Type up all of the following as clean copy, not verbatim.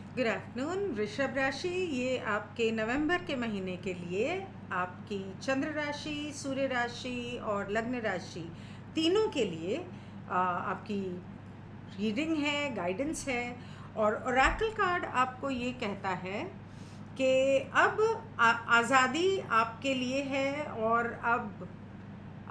Good afternoon वृषभ राशि। ये आपके नवंबर के महीने के लिए आपकी चंद्र राशि, सूर्य राशि और लग्न राशि तीनों के लिए आपकी रीडिंग है, गाइडेंस है। और ओरेकल कार्ड आपको ये कहता है कि अब आज़ादी आपके लिए है और अब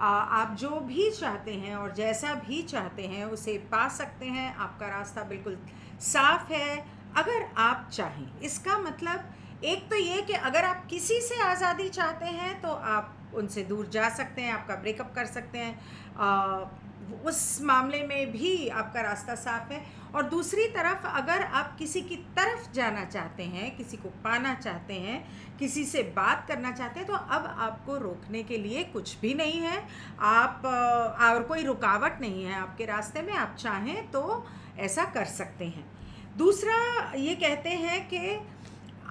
आप जो भी चाहते हैं और जैसा भी चाहते हैं उसे पा सकते हैं। आपका रास्ता बिल्कुल साफ है अगर आप चाहें। इसका मतलब एक तो ये कि अगर आप किसी से आज़ादी चाहते हैं तो आप उनसे दूर जा सकते हैं, आपका ब्रेकअप कर सकते हैं। उस मामले में भी आपका रास्ता साफ है। और दूसरी तरफ अगर आप किसी की तरफ जाना चाहते हैं, किसी को पाना चाहते हैं, किसी से बात करना चाहते हैं, तो अब आपको रोकने के लिए कुछ भी नहीं है। आप और कोई रुकावट नहीं है आपके रास्ते में। आप चाहें तो ऐसा कर सकते हैं। दूसरा ये कहते हैं कि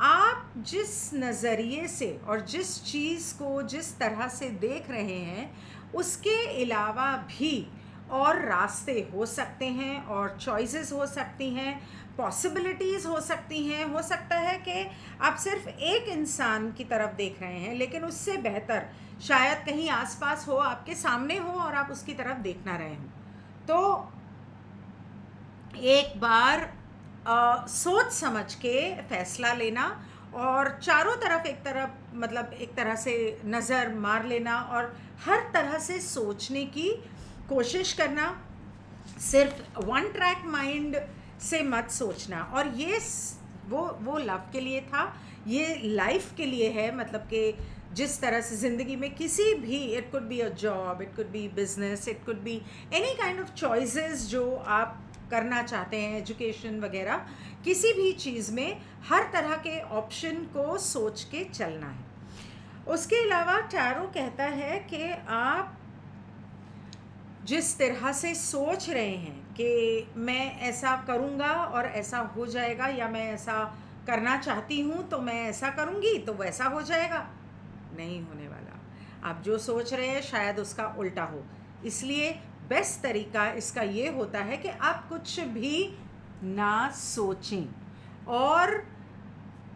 आप जिस नज़रिए से और जिस चीज़ को जिस तरह से देख रहे हैं उसके अलावा भी और रास्ते हो सकते हैं और चॉइसेस हो सकती हैं, पॉसिबिलिटीज़ हो सकती हैं। हो सकता है कि आप सिर्फ एक इंसान की तरफ देख रहे हैं लेकिन उससे बेहतर शायद कहीं आसपास हो, आपके सामने हो और आप उसकी तरफ देख ना रहे हों। तो एक बार सोच समझ के फैसला लेना और चारों तरफ एक तरह से नज़र मार लेना और हर तरह से सोचने की कोशिश करना। सिर्फ वन ट्रैक माइंड से मत सोचना। और ये वो लव के लिए था, ये लाइफ के लिए है। मतलब कि जिस तरह से ज़िंदगी में किसी भी, it could be a job, it could be business, it could be any kind of choices जो आप करना चाहते हैं, एजुकेशन वगैरह, किसी भी चीज़ में हर तरह के ऑप्शन को सोच के चलना है। उसके अलावा टैरो कहता है कि आप जिस तरह से सोच रहे हैं कि मैं ऐसा करूँगा और ऐसा हो जाएगा, या मैं ऐसा करना चाहती हूँ तो मैं ऐसा करूँगी तो वैसा हो जाएगा, नहीं होने वाला। आप जो सोच रहे हैं शायद उसका उल्टा हो। इसलिए बेस्ट तरीका इसका ये होता है कि आप कुछ भी ना सोचें और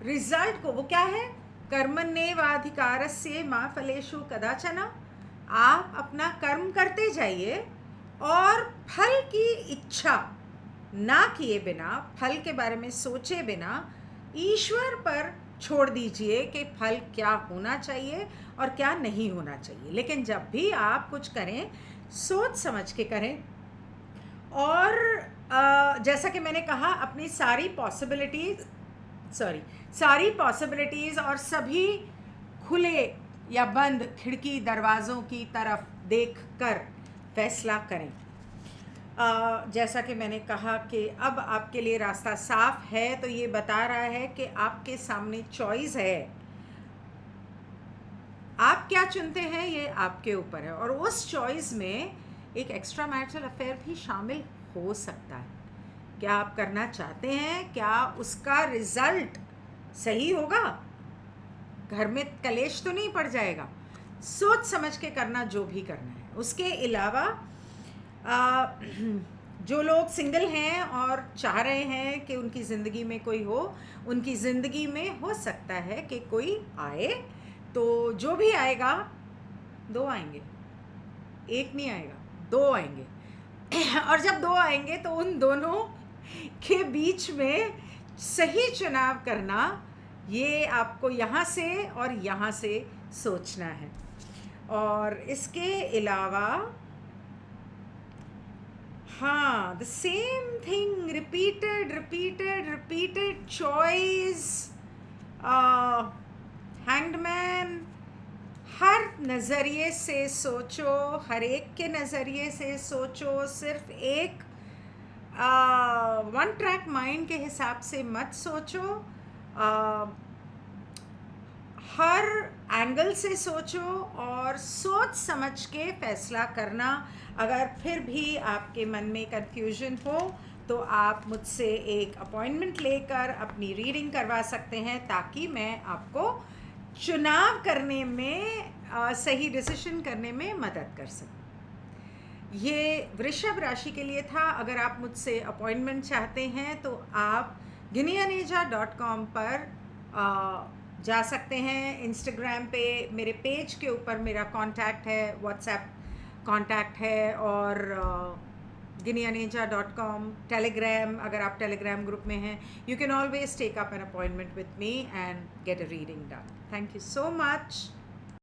रिजल्ट को, वो क्या है, कर्मण्येवाधिकारस्य मा फलेषु कदाचन। आप अपना कर्म करते जाइए और फल की इच्छा ना किए बिना, फल के बारे में सोचे बिना ईश्वर पर छोड़ दीजिए कि फल क्या होना चाहिए और क्या नहीं होना चाहिए। लेकिन जब भी आप कुछ करें सोच समझ के करें। और जैसा कि मैंने कहा, अपनी सारी पॉसिबिलिटीज़ और सभी खुले या बंद खिड़की दरवाज़ों की तरफ देख कर फैसला करें। जैसा कि मैंने कहा कि अब आपके लिए रास्ता साफ है, तो ये बता रहा है कि आपके सामने चॉइस है। आप क्या चुनते हैं ये आपके ऊपर है। और उस चॉइस में एक एक्स्ट्रा मैरिटल अफेयर भी शामिल हो सकता है। क्या आप करना चाहते हैं? क्या उसका रिजल्ट सही होगा? घर में कलेश तो नहीं पड़ जाएगा? सोच समझ के करना जो भी करना है। उसके अलावा जो लोग सिंगल हैं और चाह रहे हैं कि उनकी ज़िंदगी में कोई हो, उनकी ज़िंदगी में हो सकता है कि कोई आए। तो जो भी आएगा, दो आएंगे, एक नहीं आएगा, दो आएंगे। और जब दो आएंगे तो उन दोनों के बीच में सही चुनाव करना, ये आपको यहाँ से और यहाँ से सोचना है। और इसके अलावा हाँ, the same thing, repeated choice, hangman. हर नज़रिए से सोचो, हर एक के नज़रिए से सोचो। सिर्फ एक वन ट्रैक माइंड के हिसाब से मत सोचो। हर एंगल से सोचो और सोच समझ के फैसला करना। अगर फिर भी आपके मन में कंफ्यूजन हो तो आप मुझसे एक अपॉइंटमेंट लेकर अपनी रीडिंग करवा सकते हैं, ताकि मैं आपको चुनाव करने में, सही डिसीजन करने में मदद कर सकूं। ये वृषभ राशि के लिए था। अगर आप मुझसे अपॉइंटमेंट चाहते हैं तो आप गिनियानेजा.com पर जा सकते हैं। इंस्टाग्राम पे मेरे पेज के ऊपर मेरा कांटेक्ट है, व्हाट्सएप कांटेक्ट है, और गिनियानेजा.com टेलीग्राम, अगर आप टेलीग्राम ग्रुप में हैं, you can always take up an appointment with me and get a reading done. Thank you so much.